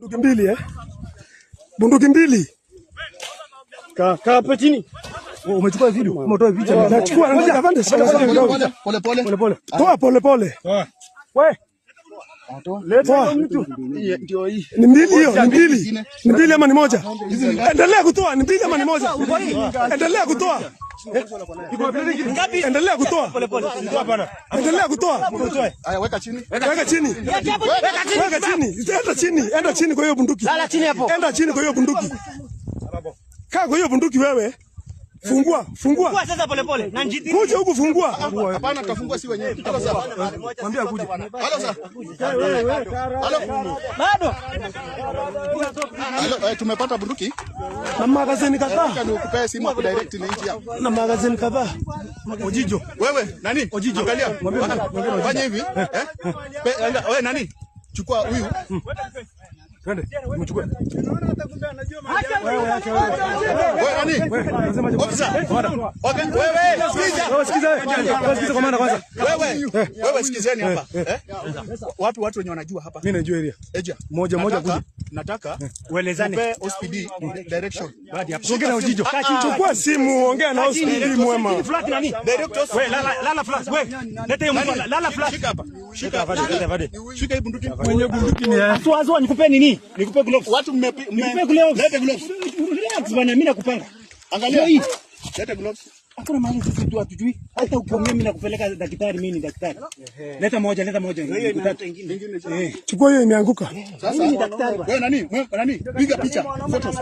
Bunduki mbili bunduki mbili. Kaa hapa chini. Umechukua video? Umetoa picha. Nachukua pole. Toa pole. Wewe. Leta mtu. Ndio hii. Ni mbili hiyo, ni mbili. Ni mbili ama ni moja? Endelea kutoa, ni mbili ama ni moja? Endelea kutoa. Endelea kutoa. Endelea kutoa. Aya, weka chini. Weka chini. Weka chini. Enda chini kwa hiyo bunduki. Lala chini hapo. Enda chini kwa hiyo bunduki. Kaa kwa hiyo bunduki wewe. Fungua. Fungua sasa pole. Na njiti. Kuja huku fungua. Hapana, tutafungua si wenyewe. Mwambie akuje. Halo sasa. Halo. Bado. Halo, tumepata bunduki. Na magazini kadhaa. Nikupee simu hapo direct ni hizi hapa. Na magazini kadhaa. Ojijo. Wewe nani? Ojijo. Angalia. Fanya hivi. Wewe nani? Chukua huyu. Twende. Mchukue. Wewe nani? Officer. Okay, wewe Sikiza komanda kwanza. Wewe sikizeni hapa. Wapi watu wenye wanajua hapa? Mimi najua area. Eja. Moja kuja. Nataka uelezane. Tupe OSPD direction. Baada hapo. Ongea na Ojijo. Chukua simu, ongea na OSPD mwema. Flat nani? Directors. Wewe lala flat. Wewe. Leta hiyo mtu. Lala flat. Shika hapa. Shika hii bunduki. Mwenye bunduki ni yeye. Azwa nikupe nini? Nikupe gloves. Watu nikupe gloves. Leta gloves. Relax bwana, mimi nakupanga. Angalia hii. Leta gloves. Hakuna mahali sisi tu hatujui. Hata ukiongea mimi nakupeleka daktari, mimi ni daktari. Leta moja. Chukua hiyo imeanguka. Sasa wewe nani? Piga picha. Photos.